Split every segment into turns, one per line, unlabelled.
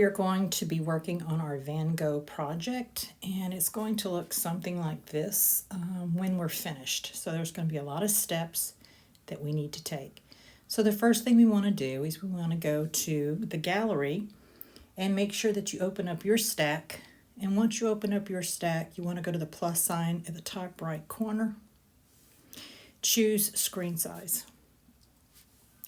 we are going to be working on our Van Gogh project, and it's going to look something like this when we're finished. So there's going to be a lot of steps that we need to take. So the first thing we want to do is we want to go to the gallery and make sure that you open up your stack. And once you open up your stack, you want to go to the plus sign at the top right corner. Choose screen size.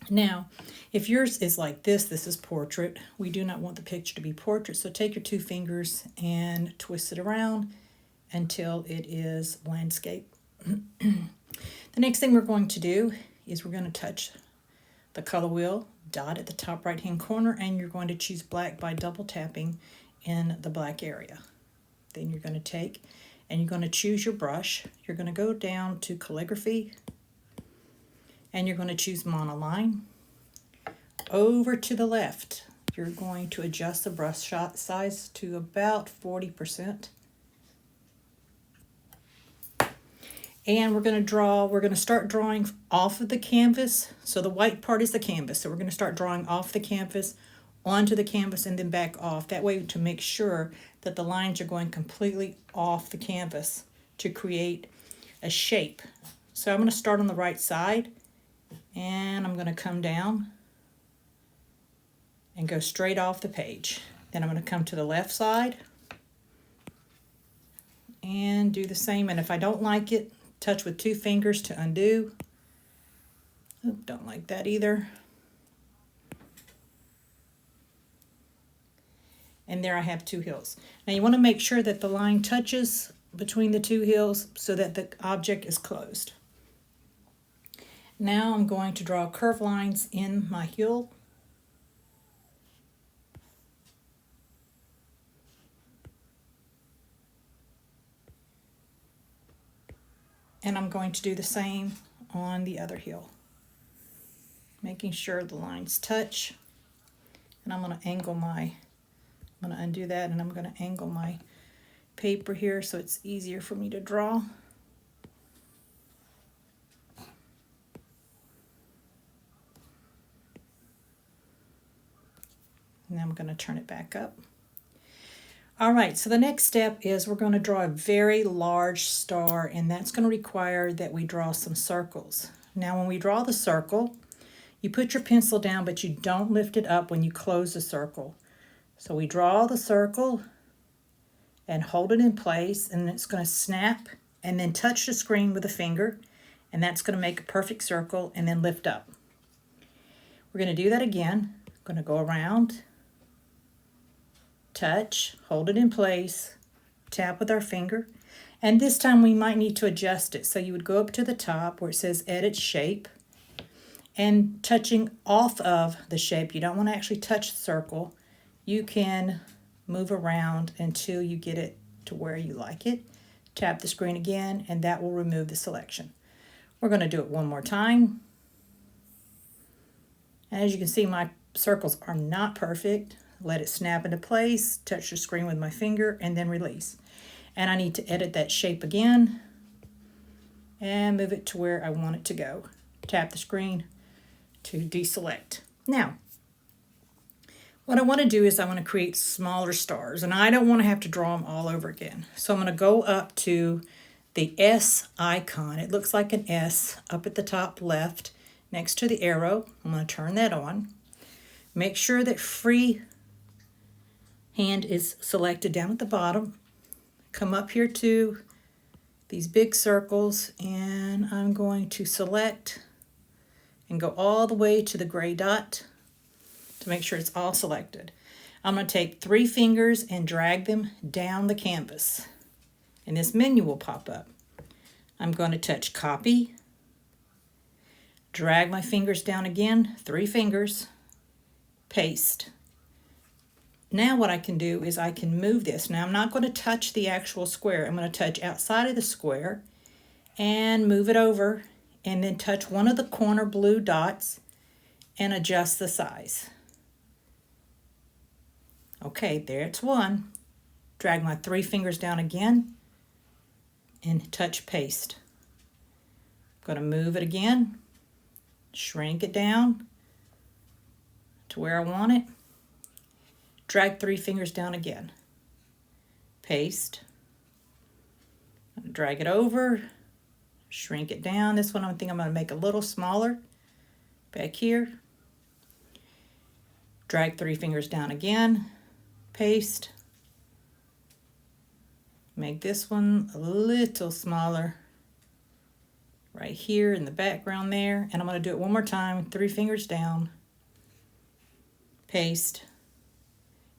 Now, if yours is like this is portrait. We do not want the picture to be portrait, so take your 2 fingers and twist it around until it is landscape. The next thing we're going to do is we're going to touch the color wheel dot at the top right hand corner, and you're going to choose black by double tapping in the black area. Then you're going to take and you're going to choose your brush. You're going to go down to calligraphy and you're going to choose monoline. Over to the left, you're going to adjust the brush size to about 40%. And we're going to start drawing off of the canvas. So the white part is the canvas. So we're going to start drawing off the canvas, onto the canvas, and then back off. That way to make sure that the lines are going completely off the canvas to create a shape. So I'm going to start on the right side, and I'm going to come down and go straight off the page. Then I'm going to come to the left side and do the same. And if I don't like it, touch with 2 fingers to undo. Oh, don't like that either. And there I have 2 hills. Now you want to make sure that the line touches between the 2 hills so that the object is closed. Now I'm going to draw curved lines in my hill. And I'm going to do the same on the other hill, making sure the lines touch. And I'm going to undo that, and I'm going to angle my paper here so it's easier for me to draw. And I'm going to turn it back up. All right, so the next step is we're going to draw a very large star, and that's going to require that we draw some circles. Now when we draw the circle, you put your pencil down, but you don't lift it up when you close the circle. So we draw the circle and hold it in place, and it's going to snap and then touch the screen with a finger, and that's going to make a perfect circle and then lift up. We're going to do that again. I'm going to go around, touch, hold it in place, tap with our finger, and this time we might need to adjust it. So you would go up to the top where it says edit shape, and touching off of the shape, you don't want to actually touch the circle. You can move around until you get it to where you like it. Tap the screen again, and that will remove the selection. We're going to do it one more time. As you can see, my circles are not perfect. Let it snap into place, touch the screen with my finger, and then release. And I need to edit that shape again and move it to where I want it to go. Tap the screen to deselect. Now, what I want to do is I want to create smaller stars, and I don't want to have to draw them all over again. So I'm going to go up to the S icon. It looks like an S up at the top left next to the arrow. I'm going to turn that on. Make sure that free hand is selected down at the bottom. Come up here to these big circles, and I'm going to select and go all the way to the gray dot to make sure it's all selected. I'm going to take 3 fingers and drag them down the canvas, and this menu will pop up. I'm going to touch copy, drag my fingers down again, 3 fingers, paste. Now what I can do is I can move this. Now I'm not going to touch the actual square. I'm going to touch outside of the square and move it over, and then touch one of the corner blue dots and adjust the size. Okay, there it's one. Drag my 3 fingers down again and touch paste. I'm going to move it again, shrink it down to where I want it, drag 3 fingers down again, paste, drag it over, shrink it down. This one I think I'm going to make a little smaller, back here, drag 3 fingers down again, paste, make this one a little smaller right here in the background there, and I'm going to do it one more time, 3 fingers down, paste,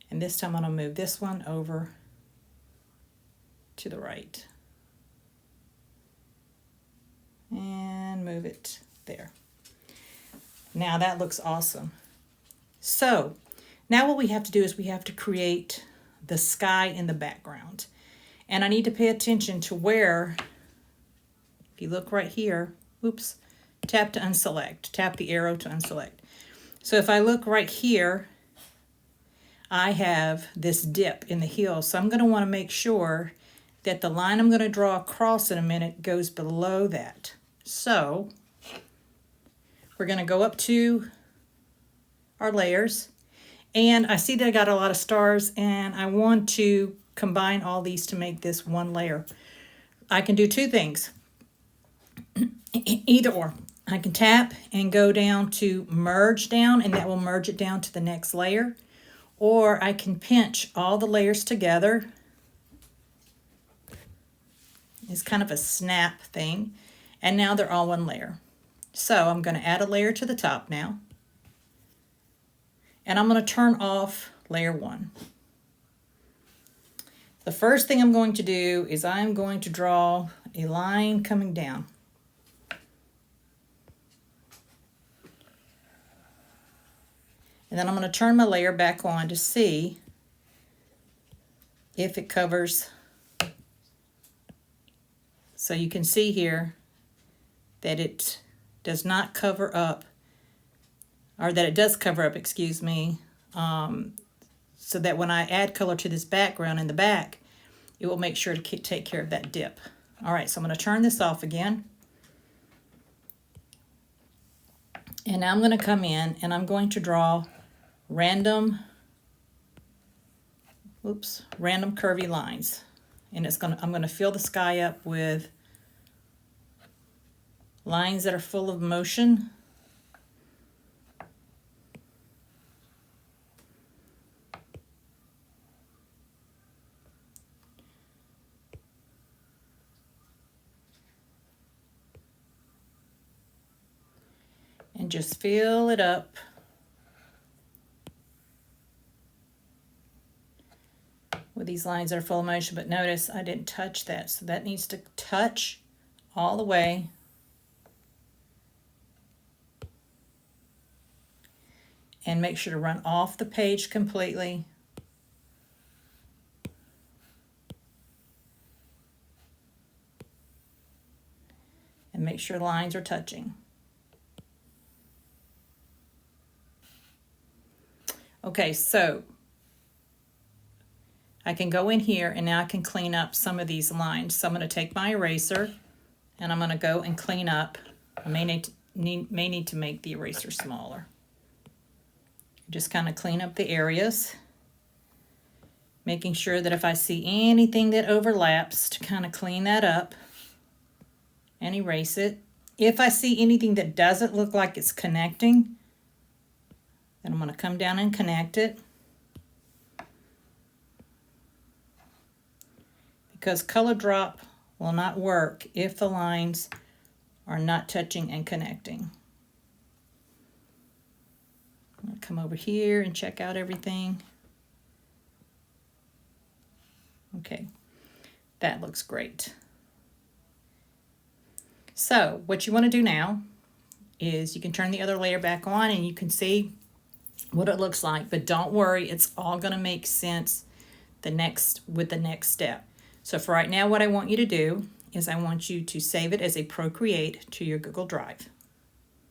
and this time I'm going to move this one over to the right and move it there. Now that looks awesome. So now what we have to do is we have to create the sky in the background. And I need to pay attention to where, if you look right here, oops, tap to unselect, tap the arrow to unselect. So if I look right here, I have this dip in the hill. So I'm going to want to make sure that the line I'm going to draw across in a minute goes below that. So we're going to go up to our layers, and I see that I got a lot of stars, and I want to combine all these to make this one layer. I can do two things, either or. I can tap and go down to merge down, and that will merge it down to the next layer, or I can pinch all the layers together. It's kind of a snap thing, and now they're all one layer. So I'm going to add a layer to the top now, and I'm going to turn off layer 1. The first thing I'm going to do is I'm going to draw a line coming down. And then I'm going to turn my layer back on to see if it covers. So you can see here that it does not cover up, or that it does cover up, excuse me, so that when I add color to this background in the back, it will make sure to take care of that dip. All right, so I'm going to turn this off again. And now I'm going to come in and I'm going to draw random curvy lines. And I'm going to fill the sky up with lines that are full of motion. And just fill it up with these lines that are full of motion. But notice I didn't touch that, so that needs to touch all the way. And make sure to run off the page completely. And make sure lines are touching. Okay, so I can go in here and now I can clean up some of these lines. So I'm going to take my eraser and I'm going to go and clean up. I may need to make the eraser smaller. Just kind of clean up the areas, making sure that if I see anything that overlaps, to kind of clean that up and erase it. If I see anything that doesn't look like it's connecting, then I'm going to come down and connect it. Because color drop will not work if the lines are not touching and connecting. I'm going to come over here and check out everything. Okay, that looks great. So what you want to do now is you can turn the other layer back on and you can see what it looks like, but don't worry, it's all going to make sense with the next step. So for right now, what I want you to do is I want you to save it as a Procreate to your Google Drive.